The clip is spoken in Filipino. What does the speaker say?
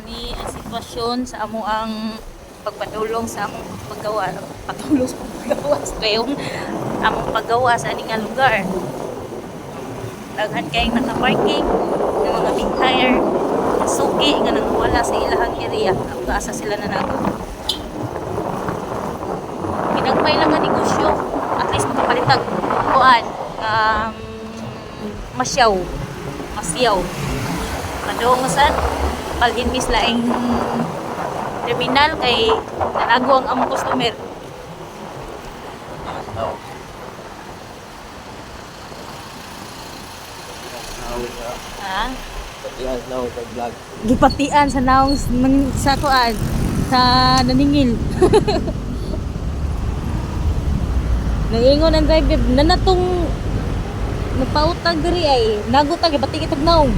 ni ang sitwasyon sa amo ang pagpadulong sa among paggawa, patulong sa paggawa sa yung among paggawa sa aning nga lugar. Daghan kay naka-parking ng mga big tire, suki nga nangwala sa ilahang area, ang asa sila na nago. Pinagmay lang nga negosyo, at least makapalitag kuan, masyaw, kadong saan balhin mis laing terminal kay nanago ang among customer. Ha? Patian na sa vlog. Gipatian sa naong sa kuan sa naningil. Naingon ang driver na natong napautag diri ay nagutag ibati kitag naong.